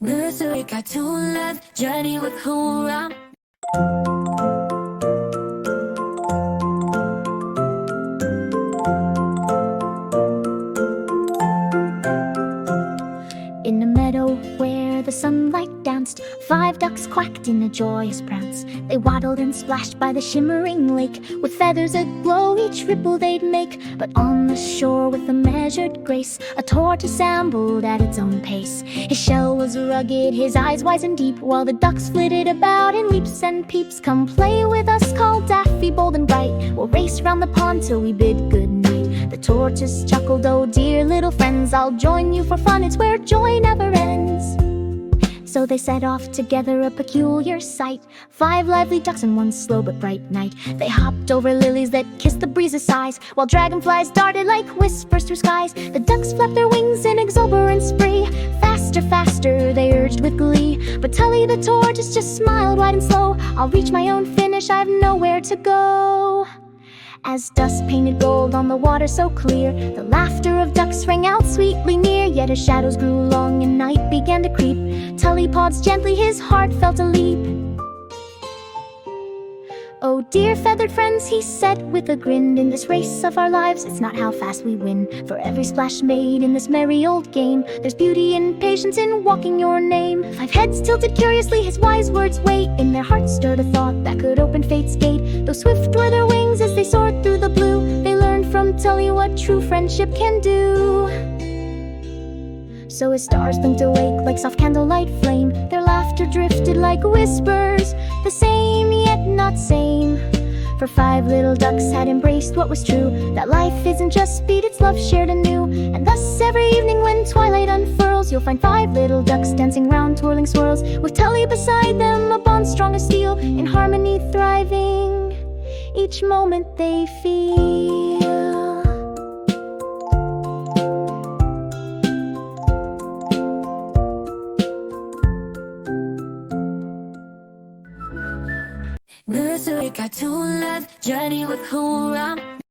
Nursery cartoon love, journey with hoorah. In a meadow where the sunlight danced, 5 ducks quacked in a joyous prance. They waddled and splashed by the shimmering lake, with feathers aglow each ripple they'd make. But on the shore with a measured grace, a tortoise ambled at its own pace. His shell was rugged, his eyes wise and deep, while the ducks flitted about in leaps and peeps. Come play with us, called Daffy, bold and bright. We'll race round the pond till we bid goodnight. The tortoise chuckled, "Oh dear little friends, I'll join you for fun, it's where joy never ends." So they set off together, a peculiar sight, 5 lively ducks in one slow but bright night. They hopped over lilies that kissed the breeze's sighs, while dragonflies darted like whispers through skies. The ducks flapped their wings in exuberant spree. Faster, faster, they urged with glee. But Tully the tortoise just smiled wide and slow. "I'll reach my own finish, I've nowhere to go." As dust painted gold on the water so clear, the laughter of ducks rang out sweetly near. Yet as shadows grew long and night began to creep, Tully paused gently, his heart felt a leap. "Oh dear feathered friends," he said with a grin, "in this race of our lives, it's not how fast we win. For every splash made in this merry old game, there's beauty and patience in walking your name." 5 heads tilted curiously, his wise words wait. In their hearts stirred a thought that could open fate's gate. Though swift were their wings as they soared through the blue, they learned from Tully what true friendship can do. So as stars blinked awake like soft candlelight flame, their laughter drifted like whispers, the same yet not same. For 5 little ducks had embraced what was true, that life isn't just speed, it's love shared anew. And thus every evening when twilight unfurls, you'll find 5 little ducks dancing round twirling swirls, with Tully beside them, a bond strong as steel, in harmony thriving each moment they feel. Nursery cartoon love, journey with hoorah.